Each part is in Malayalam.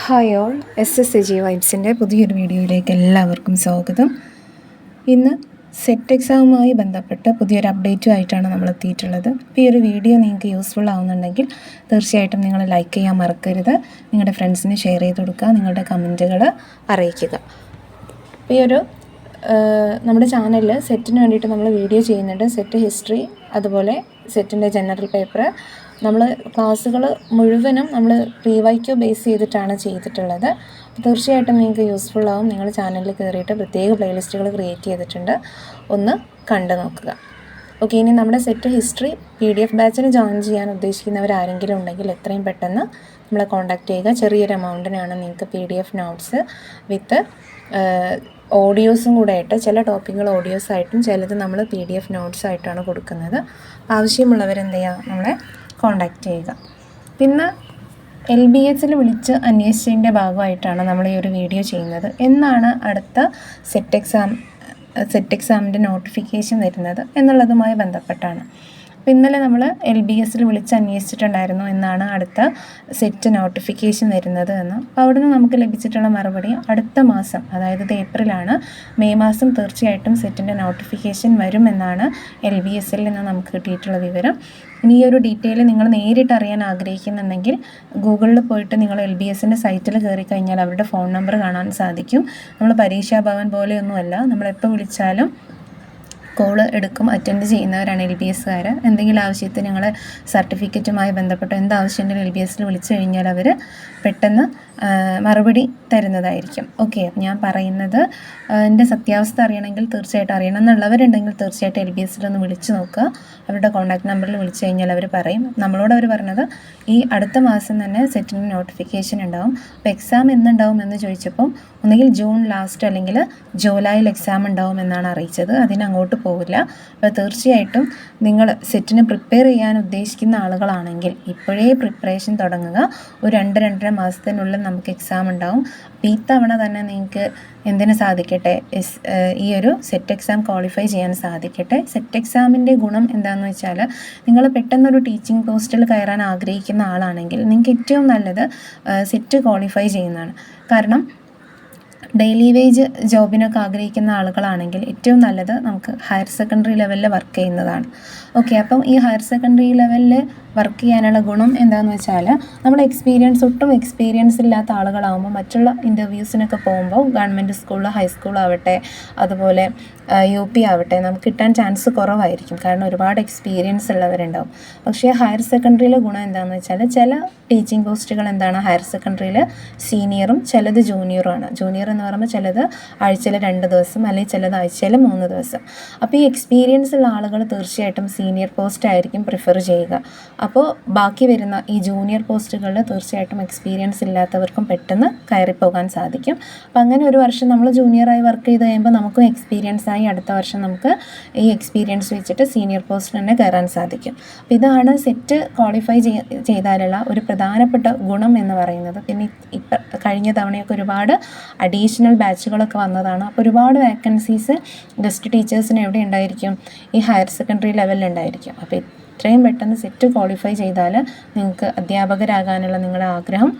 ഹായ് ഓൾ, SSAG വൈബ്സിൻ്റെ പുതിയൊരു വീഡിയോയിലേക്ക് എല്ലാവർക്കും സ്വാഗതം. ഇന്ന് സെറ്റ് എക്സാമുമായി ബന്ധപ്പെട്ട പുതിയൊരു അപ്ഡേറ്റുമായിട്ടാണ് നമ്മൾ എത്തിയിട്ടുള്ളത്. ഇപ്പോൾ ഈ ഒരു വീഡിയോ നിങ്ങൾക്ക് യൂസ്ഫുൾ ആവുന്നുണ്ടെങ്കിൽ തീർച്ചയായിട്ടും നിങ്ങൾ ലൈക്ക് ചെയ്യാൻ മറക്കരുത്. നിങ്ങളുടെ ഫ്രണ്ട്സിന് ഷെയർ ചെയ്ത് കൊടുക്കുക, നിങ്ങളുടെ കമൻറ്റുകൾ അറിയിക്കുക. ഈ ഒരു നമ്മുടെ ചാനലിൽ സെറ്റിന് വേണ്ടിയിട്ട് നമ്മൾ വീഡിയോ ചെയ്യുന്നുണ്ട്. സെറ്റ് ഹിസ്റ്ററി, അതുപോലെ സെറ്റിൻ്റെ ജനറൽ പേപ്പർ. നമ്മൾ ക്ലാസ്സുകൾ മുഴുവനും നമ്മൾ PYQ ബേസ് ചെയ്തിട്ടാണ് ചെയ്തിട്ടുള്ളത്. തീർച്ചയായിട്ടും നിങ്ങൾക്ക് യൂസ്ഫുൾ ആവും. നിങ്ങൾ ചാനലിൽ കയറിയിട്ട് പ്രത്യേക പ്ലേലിസ്റ്റുകൾ ക്രിയേറ്റ് ചെയ്തിട്ടുണ്ട്, ഒന്ന് കണ്ടു നോക്കുക. ഓക്കെ, ഇനി നമ്മുടെ സെറ്റ് ഹിസ്റ്ററി PDF ബാച്ചിന് ജോയിൻ ചെയ്യാൻ ഉദ്ദേശിക്കുന്നവരാരെങ്കിലും ഉണ്ടെങ്കിൽ എത്രയും പെട്ടെന്ന് നമ്മളെ കോൺടാക്റ്റ് ചെയ്യുക. ചെറിയൊരു എമൗണ്ടിനാണ് നിങ്ങൾക്ക് PDF നോട്ട്സ് വിത്ത് ഓഡിയോസും കൂടെ ആയിട്ട്, ചില ടോപ്പിക്കുകൾ ഓഡിയോസ് ആയിട്ടും ചിലത് നമ്മൾ PDF നോട്ട്സ് ആയിട്ടാണ് കൊടുക്കുന്നത്. ആവശ്യമുള്ളവരെന്ത് ചെയ്യുക, നമ്മളെ കോൺടാക്റ്റ് ചെയ്യുക. പിന്നെ LBSൽ വിളിച്ച് അന്വേഷിച്ചതിൻ്റെ ഭാഗമായിട്ടാണ് നമ്മൾ ഈ ഒരു വീഡിയോ ചെയ്യുന്നത്. എന്നാണ് അടുത്ത സെറ്റ് എക്സാമിൻ്റെ നോട്ടിഫിക്കേഷൻ വരുന്നത് എന്നുള്ളതുമായി ബന്ധപ്പെട്ടാണ്. അപ്പോൾ ഇന്നലെ നമ്മൾ LBSൽ വിളിച്ച് അന്വേഷിച്ചിട്ടുണ്ടായിരുന്നു എന്നാണ് അടുത്ത സെറ്റ് നോട്ടിഫിക്കേഷൻ വരുന്നത് എന്ന്. അപ്പോൾ അവിടെ നിന്ന് നമുക്ക് ലഭിച്ചിട്ടുള്ള മറുപടി അടുത്ത മാസം, അതായത് ഇത് ഏപ്രിലാണ്, മെയ് മാസം തീർച്ചയായിട്ടും സെറ്റിൻ്റെ നോട്ടിഫിക്കേഷൻ വരുമെന്നാണ് LBSൽ നിന്ന് നമുക്ക് കിട്ടിയിട്ടുള്ള വിവരം. ഇനി ഈ ഒരു ഡീറ്റെയിൽ നിങ്ങൾ നേരിട്ട് അറിയാൻ ആഗ്രഹിക്കുന്നുണ്ടെങ്കിൽ ഗൂഗിളിൽ പോയിട്ട് നിങ്ങൾ LBSൻ്റെ സൈറ്റിൽ കയറി കഴിഞ്ഞാൽ അവരുടെ ഫോൺ നമ്പർ കാണാൻ സാധിക്കും. നമ്മൾ പരീക്ഷാ ഭവൻ പോലെയൊന്നുമല്ല, നമ്മളെപ്പോൾ വിളിച്ചാലും കോള് എടുക്കും, അറ്റൻഡ് ചെയ്യുന്നവരാണ് LBSകാർ. എന്തെങ്കിലും ആവശ്യത്തിന് നിങ്ങളെ സർട്ടിഫിക്കറ്റുമായി ബന്ധപ്പെട്ട് എന്താവശ്യമുണ്ടെങ്കിലും LBSൽ വിളിച്ചു കഴിഞ്ഞാൽ അവർ പെട്ടെന്ന് മറുപടി തരുന്നതായിരിക്കും. ഓക്കെ, ഞാൻ പറയുന്നത് എൻ്റെ സത്യാവസ്ഥ അറിയണമെങ്കിൽ തീർച്ചയായിട്ടും അറിയണം എന്നുള്ളവരുണ്ടെങ്കിൽ തീർച്ചയായിട്ടും LBSൽ ഒന്ന് വിളിച്ചു നോക്കുക. അവരുടെ കോൺടാക്ട് നമ്പറിൽ വിളിച്ചു കഴിഞ്ഞാൽ അവർ പറയും. നമ്മളോട് അവർ പറഞ്ഞത് ഈ അടുത്ത മാസം തന്നെ സെറ്റിൻ്റെ നോട്ടിഫിക്കേഷൻ ഉണ്ടാവും. അപ്പോൾ എക്സാം എന്നുണ്ടാവും എന്ന് ചോദിച്ചപ്പോൾ ഒന്നുകിൽ ജൂൺ ലാസ്റ്റ് അല്ലെങ്കിൽ ജൂലൈയിൽ എക്സാം ഉണ്ടാവും എന്നാണ് അറിയിച്ചത്. അതിനങ്ങോട്ട് പോവില്ല. അപ്പോൾ തീർച്ചയായിട്ടും നിങ്ങൾ സെറ്റിന് പ്രിപ്പയർ ചെയ്യാൻ ഉദ്ദേശിക്കുന്ന ആളുകളാണെങ്കിൽ ഇപ്പോഴേ പ്രിപ്പറേഷൻ തുടങ്ങുക. ഒരു 2-2.5 മാസത്തിനുള്ളിൽ നമുക്ക് എക്സാം ഉണ്ടാവും. അപ്പോൾ ഈ തവണ തന്നെ നിങ്ങൾക്ക് എന്തിനു സാധിക്കട്ടെ, ഈ ഒരു സെറ്റ് എക്സാം ക്വാളിഫൈ ചെയ്യാൻ സാധിക്കട്ടെ. സെറ്റ് എക്സാമിൻ്റെ ഗുണം എന്താണെന്ന് വെച്ചാൽ, നിങ്ങൾ പെട്ടെന്നൊരു ടീച്ചിങ് പോസ്റ്റിൽ കയറാൻ ആഗ്രഹിക്കുന്ന ആളാണെങ്കിൽ നിങ്ങൾക്ക് ഏറ്റവും നല്ലത് സെറ്റ് ക്വാളിഫൈ ചെയ്യുന്നതാണ്. കാരണം ഡെയിലി വേജ് ജോബിനൊക്കെ ആഗ്രഹിക്കുന്ന ആളുകളാണെങ്കിൽ ഏറ്റവും നല്ലത് നമുക്ക് ഹയർ സെക്കൻഡറി ലെവലിൽ വർക്ക് ചെയ്യുന്നതാണ്. ഓക്കെ, അപ്പം ഈ ഹയർ സെക്കൻഡറി ലെവലിൽ വർക്ക് ചെയ്യാനുള്ള ഗുണം എന്താണെന്ന് വെച്ചാൽ, നമ്മുടെ ഒട്ടും എക്സ്പീരിയൻസ് ഇല്ലാത്ത ആളുകളാകുമ്പോൾ മറ്റുള്ള ഇൻ്റർവ്യൂസിനൊക്കെ പോകുമ്പോൾ ഗവൺമെൻറ് സ്കൂളിൽ, ഹൈസ്കൂളാവട്ടെ, അതുപോലെ UP ആവട്ടെ, നമുക്ക് കിട്ടാൻ ചാൻസ് കുറവായിരിക്കും. കാരണം ഒരുപാട് എക്സ്പീരിയൻസ് ഉള്ളവരുണ്ടാവും. പക്ഷേ ഹയർ സെക്കൻഡറിയിലെ ഗുണം എന്താണെന്ന് വെച്ചാൽ, ചില ടീച്ചിങ് പോസ്റ്റുകൾ എന്താണ് ഹയർ സെക്കൻഡറിയിൽ സീനിയറും ചിലത് ജൂനിയറുമാണ്. ജൂനിയർ എന്ന് പറയുമ്പോൾ ചിലത് ആഴ്ചയിൽ 2 ദിവസം അല്ലെങ്കിൽ ചിലത് ആഴ്ചയിൽ 3 ദിവസം. അപ്പോൾ ഈ എക്സ്പീരിയൻസ് ഉള്ള ആളുകൾ തീർച്ചയായിട്ടും സീനിയർ പോസ്റ്റ് ആയിരിക്കും പ്രിഫർ ചെയ്യുക. അപ്പോൾ ബാക്കി വരുന്ന ഈ ജൂനിയർ പോസ്റ്റുകളിൽ തീർച്ചയായിട്ടും എക്സ്പീരിയൻസ് ഇല്ലാത്തവർക്കും പെട്ടെന്ന് കയറിപ്പോകാൻ സാധിക്കും. അപ്പോൾ അങ്ങനെ ഒരു വർഷം നമ്മൾ ജൂനിയറായി വർക്ക് ചെയ്ത് കഴിയുമ്പോൾ നമുക്കും എക്സ്പീരിയൻസ് ആയി അടുത്ത വർഷം നമുക്ക് ഈ എക്സ്പീരിയൻസ് വെച്ചിട്ട് സീനിയർ പോസ്റ്റിൽ തന്നെ കയറാൻ സാധിക്കും. അപ്പോൾ ഇതാണ് സെറ്റ് ക്വാളിഫൈ ചെയ്താലുള്ള ഒരു പ്രധാനപ്പെട്ട ഗുണം എന്ന് പറയുന്നത്. പിന്നെ ഇപ്പം കഴിഞ്ഞ തവണയൊക്കെ ഒരുപാട് അഡീഷണൽ ബാച്ചുകളൊക്കെ വന്നതാണ്. അപ്പോൾ ഒരുപാട് വേക്കൻസീസ് ഗസ്റ്റ് ടീച്ചേഴ്സിന് എവിടെ ഉണ്ടായിരിക്കും, ഈ ഹയർ സെക്കൻഡറി ലെവലിൽ ഉണ്ടായിരിക്കും. അപ്പോൾ എത്രയും പെട്ടെന്ന് സെറ്റ് ക്വാളിഫൈ ചെയ്താൽ നിങ്ങൾക്ക് അധ്യാപകരാകാനുള്ള നിങ്ങളുടെ ആഗ്രഹം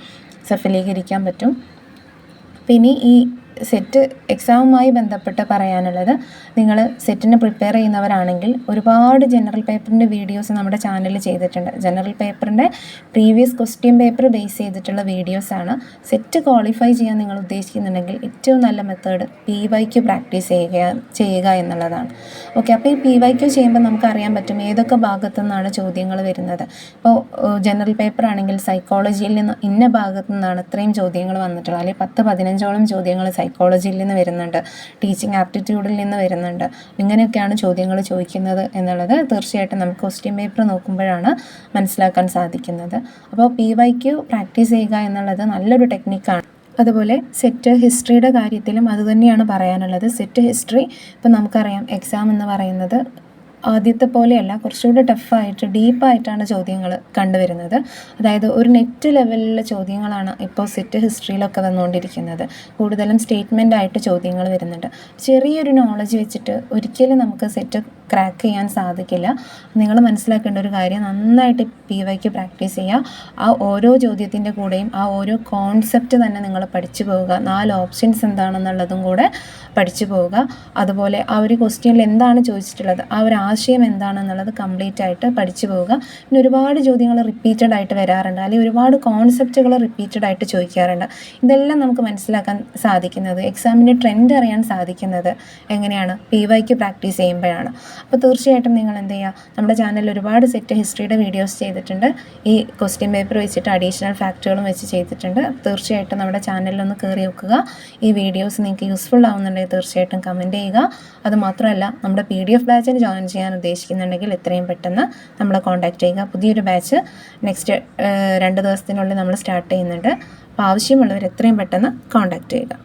സഫലീകരിക്കാൻ പറ്റും. പിന്നെ ഈ സെറ്റ് എക്സാമുമായി ബന്ധപ്പെട്ട് പറയാനുള്ളത്, നിങ്ങൾ സെറ്റിന് പ്രിപ്പയർ ചെയ്യുന്നവരാണെങ്കിൽ ഒരുപാട് ജനറൽ പേപ്പറിൻ്റെ വീഡിയോസ് നമ്മുടെ ചാനലിൽ ചെയ്തിട്ടുണ്ട്. ജനറൽ പേപ്പറിൻ്റെ പ്രീവിയസ് ക്വസ്റ്റ്യൻ പേപ്പർ ബേസ് ചെയ്തിട്ടുള്ള വീഡിയോസാണ്. സെറ്റ് ക്വാളിഫൈ ചെയ്യാൻ നിങ്ങൾ ഉദ്ദേശിക്കുന്നുണ്ടെങ്കിൽ ഏറ്റവും നല്ല മെത്തേഡ് PYQ പ്രാക്ടീസ് ചെയ്യുക എന്നുള്ളതാണ്. ഓക്കെ, അപ്പോൾ ഈ PYQ ചെയ്യുമ്പോൾ നമുക്കറിയാൻ പറ്റും ഏതൊക്കെ ഭാഗത്തു നിന്നാണ് ചോദ്യങ്ങൾ വരുന്നത്. ഇപ്പോൾ ജനറൽ പേപ്പർ ആണെങ്കിൽ സൈക്കോളജിയിൽ നിന്ന് ഇന്ന ഭാഗത്തു നിന്നാണ് ഇത്രയും ചോദ്യങ്ങൾ വന്നിട്ടുള്ളത്, അല്ലെങ്കിൽ 10-15ഓളം ചോദ്യങ്ങൾ സൈക്കോളജിയിൽ നിന്ന് വരുന്നുണ്ട്, ടീച്ചിങ് ആപ്റ്റിറ്റ്യൂഡിൽ നിന്ന് വരുന്നുണ്ട്. ഇങ്ങനെയൊക്കെയാണ് ചോദ്യങ്ങൾ ചോദിക്കുന്നത് എന്നുള്ളത് തീർച്ചയായിട്ടും നമുക്ക് ക്വസ്റ്റ്യൻ പേപ്പർ നോക്കുമ്പോഴാണ് മനസ്സിലാക്കാൻ സാധിക്കുന്നത്. അപ്പോൾ PYQ പ്രാക്ടീസ് ചെയ്യുക എന്നുള്ളത് നല്ലൊരു ടെക്നിക്കാണ്. അതുപോലെ സെറ്റ് ഹിസ്റ്ററിയുടെ കാര്യത്തിലും അതുതന്നെയാണ് പറയാനുള്ളത്. സെറ്റ് ഹിസ്റ്ററി ഇപ്പം നമുക്കറിയാം, എക്സാം എന്ന് പറയുന്നത് ആദ്യത്തെ പോലെയല്ല, കുറച്ചുകൂടി ടഫായിട്ട് ഡീപ്പായിട്ടാണ് ചോദ്യങ്ങൾ കണ്ടുവരുന്നത്. അതായത് ഒരു നെറ്റ് ലെവലിലുള്ള ചോദ്യങ്ങളാണ് ഇപ്പോൾ സെറ്റ് ഹിസ്റ്ററിയിലൊക്കെ വന്നുകൊണ്ടിരിക്കുന്നത്. കൂടുതലും സ്റ്റേറ്റ്മെൻ്റ് ആയിട്ട് ചോദ്യങ്ങൾ വരുന്നുണ്ട്. ചെറിയൊരു നോളജ് വെച്ചിട്ട് ഒരിക്കലും നമുക്ക് സെറ്റ് ക്രാക്ക് ചെയ്യാൻ സാധിക്കില്ല. നിങ്ങൾ മനസ്സിലാക്കേണ്ട ഒരു കാര്യം, നന്നായിട്ട് PYQ പ്രാക്ടീസ് ചെയ്യുക. ആ ഓരോ ചോദ്യത്തിൻ്റെ കൂടെയും ആ ഓരോ കോൺസെപ്റ്റ് തന്നെ നിങ്ങൾ പഠിച്ചു പോവുക. 4 ഓപ്ഷൻസ് എന്താണെന്നുള്ളതും കൂടെ പഠിച്ചു പോവുക. അതുപോലെ ആ ഒരു ക്വസ്റ്റ്യനിൽ എന്താണ് ചോദിച്ചിട്ടുള്ളത്, ആ ഒരു ആശയം എന്താണെന്നുള്ളത് കംപ്ലീറ്റ് ആയിട്ട് പഠിച്ചു പോവുക. പിന്നെ ഒരുപാട് ചോദ്യങ്ങൾ റിപ്പീറ്റഡ് ആയിട്ട് വരാറുണ്ട്, അല്ലെങ്കിൽ ഒരുപാട് കോൺസെപ്റ്റുകൾ റിപ്പീറ്റഡ് ആയിട്ട് ചോദിക്കാറുണ്ട്. ഇതെല്ലാം നമുക്ക് മനസ്സിലാക്കാൻ സാധിക്കുന്നത്, എക്സാമിൻ്റെ ട്രെൻഡ് അറിയാൻ സാധിക്കുന്നത് എങ്ങനെയാണ്? PYQ പ്രാക്ടീസ് ചെയ്യുമ്പോഴാണ്. അപ്പോൾ തീർച്ചയായിട്ടും നിങ്ങൾ എന്ത് ചെയ്യുക, നമ്മുടെ ചാനലിൽ ഒരുപാട് സെറ്റ് ഹിസ്റ്ററിയുടെ വീഡിയോസ് ചെയ്തിട്ടുണ്ട്. ഈ ക്വസ്റ്റ്യൻ പേപ്പർ വെച്ചിട്ട് അഡീഷണൽ ഫാക്റ്റുകളും വെച്ച് ചെയ്തിട്ടുണ്ട്. തീർച്ചയായിട്ടും നമ്മുടെ ചാനലിലൊന്ന് കയറി വെക്കുക. ഈ വീഡിയോസ് നിങ്ങൾക്ക് യൂസ്ഫുൾ ആവുന്നുണ്ടെങ്കിൽ തീർച്ചയായിട്ടും കമൻറ്റ് ചെയ്യുക. അതുമാത്രമല്ല, നമ്മുടെ PDF ബാച്ചിന് ജോയിൻ ചെയ്യാൻ ഉദ്ദേശിക്കുന്നുണ്ടെങ്കിൽ എത്രയും പെട്ടെന്ന് നമ്മളെ കോൺടാക്റ്റ് ചെയ്യുക. പുതിയൊരു ബാച്ച് നെക്സ്റ്റ് 2 ദിവസത്തിനുള്ളിൽ നമ്മൾ സ്റ്റാർട്ട് ചെയ്യുന്നുണ്ട്. അപ്പോൾ ആവശ്യമുള്ളവർ എത്രയും പെട്ടെന്ന് കോൺടാക്റ്റ് ചെയ്യുക.